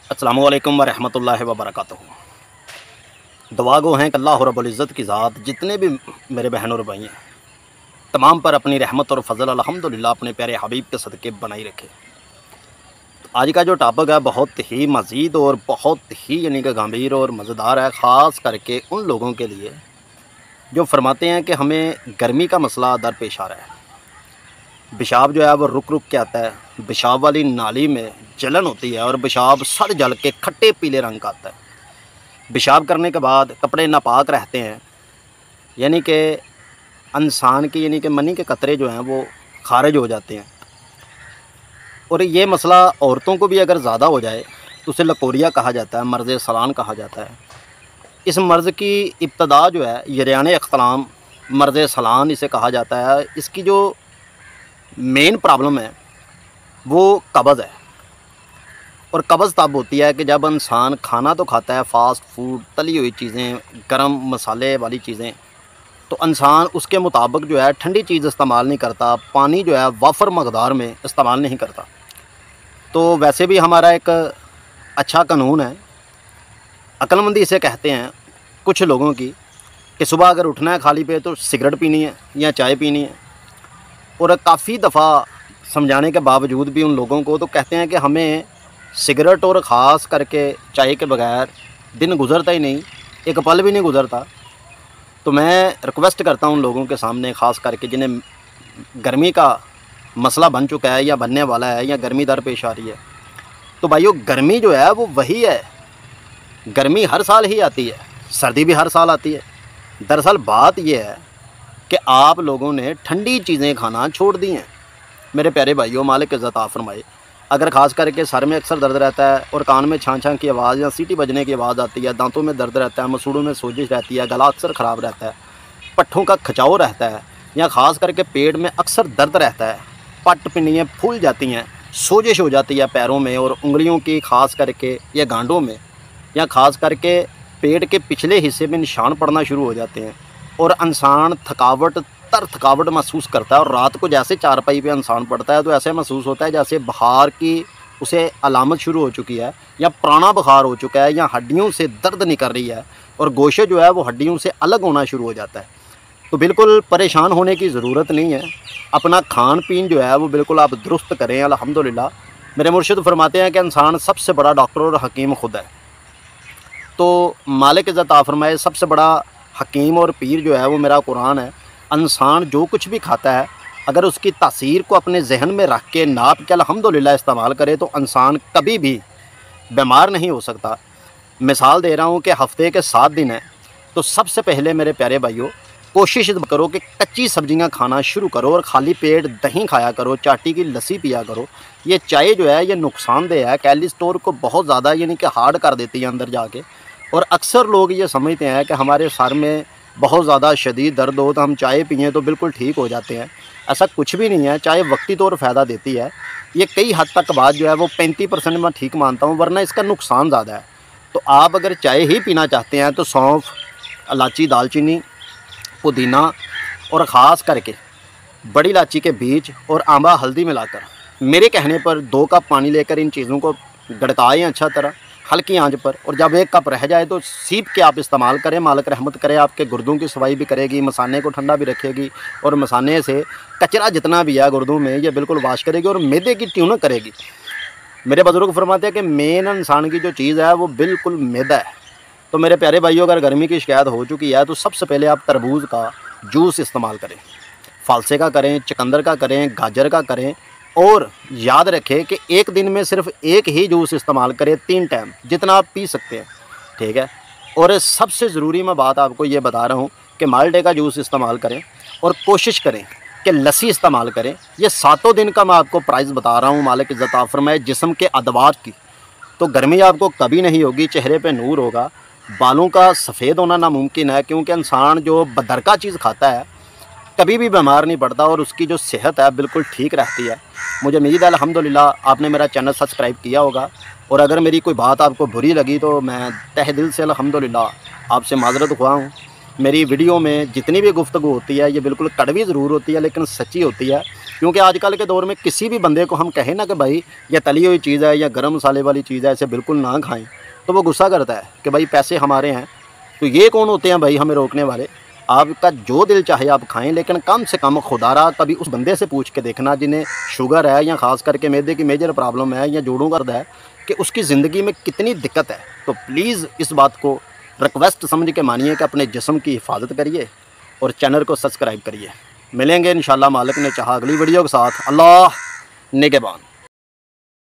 अस्सलामुअलैकुम वरहमतुल्लाहि वबरकातुहू। दुआ गो हैं कि अल्लाह रब्बुल इज़्ज़त की ज़ात जितने भी मेरे बहन और भाई हैं तमाम पर अपनी रहमत और फजल अल्हम्दुलिल्लाह अपने प्यारे हबीब के सदक़े बनाई रखे। आज का जो टॉपिक है बहुत ही मज़ीद और बहुत ही यानी कि गंभीर और मज़ेदार है, ख़ास करके उन लोगों के लिए जो फरमाते हैं कि हमें गर्मी का मसला दरपेश आ रहा है। पेशाब जो है वो रुक रुक के आता है, पेशाब वाली नाली में जलन होती है और पेशाब सड़ जल के खट्टे पीले रंग का आता है। पेशाब करने के बाद कपड़े नापाक रहते हैं, यानी कि इंसान की यानी कि मनी के कतरे जो हैं वो खारिज हो जाते हैं। और ये मसला औरतों को भी अगर ज़्यादा हो जाए तो उसे लकोरिया कहा जाता है, मर्ज़ सलान कहा जाता है। इस मर्ज़ की इब्तदा जो है यरियान अख्तलाम मर्ज़ सलान इसे कहा जाता है। इसकी जो मेन प्रॉब्लम है वो कब्ज़ है, और कब्ज़ तब होती है कि जब इंसान खाना तो खाता है फ़ास्ट फूड, तली हुई चीज़ें, गरम मसाले वाली चीज़ें, तो इंसान उसके मुताबिक जो है ठंडी चीज़ इस्तेमाल नहीं करता, पानी जो है वाफर मकदार में इस्तेमाल नहीं करता। तो वैसे भी हमारा एक अच्छा कानून है, अक्लमंदी इसे कहते हैं कुछ लोगों की, कि सुबह अगर उठना है खाली पे तो सिगरेट पीनी है या चाय पीनी है। और काफ़ी दफ़ा समझाने के बावजूद भी उन लोगों को तो कहते हैं कि हमें सिगरेट और ख़ास करके चाय के बगैर दिन गुज़रता ही नहीं, एक पल भी नहीं गुज़रता। तो मैं रिक्वेस्ट करता हूँ उन लोगों के सामने, ख़ास करके जिन्हें गर्मी का मसला बन चुका है या बनने वाला है या गर्मी दरपेश आ रही है, तो भाइयों गर्मी जो है वो वही है। गर्मी हर साल ही आती है, सर्दी भी हर साल आती है। दरअसल बात यह है कि आप लोगों ने ठंडी चीज़ें खाना छोड़ दी हैं। मेरे प्यारे भाइयों, मालिक इज़्ज़त फरमाए, अगर ख़ास करके सर में अक्सर दर्द रहता है और कान में छां छां की आवाज़ या सीटी बजने की आवाज़ आती है, दांतों में दर्द रहता है, मसूड़ों में सोजिश रहती है, गला अक्सर ख़राब रहता है, पट्ठों का खिंचाव रहता है, या ख़ास करके पेट में अक्सर दर्द रहता है, पट पिनियाँ फूल जाती हैं, सोजिश हो जाती है पैरों में और उंगलियों की, ख़ास करके या गांडों में, या ख़ास करके पेट के पिछले हिस्से में निशान पड़ना शुरू हो जाते हैं और इंसान थकावट महसूस करता है। और रात को जैसे चारपाई पे इंसान पड़ता है तो ऐसे महसूस होता है जैसे बुखार की उसे अलामत शुरू हो चुकी है, या पुराना बुखार हो चुका है, या हड्डियों से दर्द निकल रही है और गोशे जो है वो हड्डियों से अलग होना शुरू हो जाता है। तो बिल्कुल परेशान होने की ज़रूरत नहीं है। अपना खान पीन जो है वो बिल्कुल आप दुरुस्त करें। अल्हम्दुलिल्लाह मेरे मुर्शिद फरमाते हैं कि इंसान सबसे बड़ा डॉक्टर और हकीम खुद है। तो मालिक इज़्ज़त फरमाए सबसे बड़ा हकीम और पीर जो है वो मेरा कुरान है। इंसान जो कुछ भी खाता है अगर उसकी तासीर को अपने जहन में रख के नाप के अल्हम्दुलिल्लाह इस्तेमाल करे तो इंसान कभी भी बीमार नहीं हो सकता। मिसाल दे रहा हूँ कि हफ़्ते के 7 दिन हैं, तो सबसे पहले मेरे प्यारे भाइयों कोशिश करो कि कच्ची सब्जियां खाना शुरू करो और खाली पेट दही खाया करो, चाटी की लस्सी पिया करो। ये चाय जो है ये नुकसानदेह है, कैलोरी स्टोर को बहुत ज़्यादा यानी कि हार्ड कर देती है अंदर जाके। और अक्सर लोग ये समझते हैं कि हमारे सर में बहुत ज़्यादा शदीद दर्द हो तो हम चाय पिएँ तो बिल्कुल ठीक हो जाते हैं। ऐसा कुछ भी नहीं है। चाय वक्ती तौर फ़ायदा देती है, ये कई हद तक बात जो है वो 35% मैं ठीक मानता हूँ, वरना इसका नुकसान ज़्यादा है। तो आप अगर चाय ही पीना चाहते हैं तो सौंफ, इलायची, दालचीनी, पुदीना और ख़ास करके बड़ी इलायची के बीज और आंबा हल्दी मिलाकर मेरे कहने पर 2 कप पानी लेकर इन चीज़ों को गड़काएँ अच्छा तरह हल्की आंच पर, और जब 1 कप रह जाए तो सीप के आप इस्तेमाल करें। मालिक रहमत करे, आपके गुर्दों की सफाई भी करेगी, मसाने को ठंडा भी रखेगी और मसाने से कचरा जितना भी है गुर्दों में ये बिल्कुल वाश करेगी और मैदे की ट्यूनक करेगी। मेरे बुजुर्ग फरमाते हैं कि मेन इंसान की जो चीज़ है वो बिल्कुल मैदा है। तो मेरे प्यारे भाइयों, अगर गर्मी की शिकायत हो चुकी है तो सबसे पहले आप तरबूज का जूस इस्तेमाल करें, फालसे का करें, चुकंदर का करें, गाजर का करें। और याद रखें कि एक दिन में सिर्फ एक ही जूस इस्तेमाल करें, 3 टाइम जितना आप पी सकते हैं, ठीक है। और सबसे ज़रूरी मैं बात आपको ये बता रहा हूँ कि माल्टे का जूस इस्तेमाल करें और कोशिश करें कि लस्सी इस्तेमाल करें। ये 7 दिन का मैं आपको प्राइस बता रहा हूँ मालिक इज़्ज़त फरमाए जिस्म के अदवार की। तो गर्मी आपको कभी नहीं होगी, चेहरे पे नूर होगा, बालों का सफ़ेद होना नामुमकिन है, क्योंकि इंसान जो बदरका चीज़ खाता है कभी भी बीमार नहीं पड़ता और उसकी जो सेहत है बिल्कुल ठीक रहती है। मुझे उम्मीद है अल्हम्दुलिल्लाह आपने मेरा चैनल सब्सक्राइब किया होगा, और अगर मेरी कोई बात आपको बुरी लगी तो मैं तहे दिल से अल्हम्दुलिल्लाह आपसे माज़रत ख़्वाह हूँ। मेरी वीडियो में जितनी भी गुफ्तगू होती है ये बिल्कुल कड़वी ज़रूर होती है लेकिन सच्ची होती है, क्योंकि आजकल के दौर में किसी भी बंदे को हम कहें ना कि भाई ये तली हुई चीज़ है या गर्म मसाले वाली चीज़ है, इसे बिल्कुल ना खाएं, तो वो गुस्सा करता है कि भाई पैसे हमारे हैं। तो ये कौन होते हैं भाई हमें रोकने वाले? आपका जो दिल चाहे आप खाएं, लेकिन कम से कम खुदारा कभी उस बंदे से पूछ के देखना जिन्हें शुगर है या ख़ास करके मैदे की मेजर प्रॉब्लम है या जोड़ों का दर्द है, कि उसकी ज़िंदगी में कितनी दिक्कत है। तो प्लीज़ इस बात को रिक्वेस्ट समझ के मानिए कि अपने जिस्म की हिफाजत करिए और चैनल को सब्सक्राइब करिए। मिलेंगे इंशाल्लाह मालिक ने चाहा अगली वीडियो के साथ। अल्लाह निगहबान।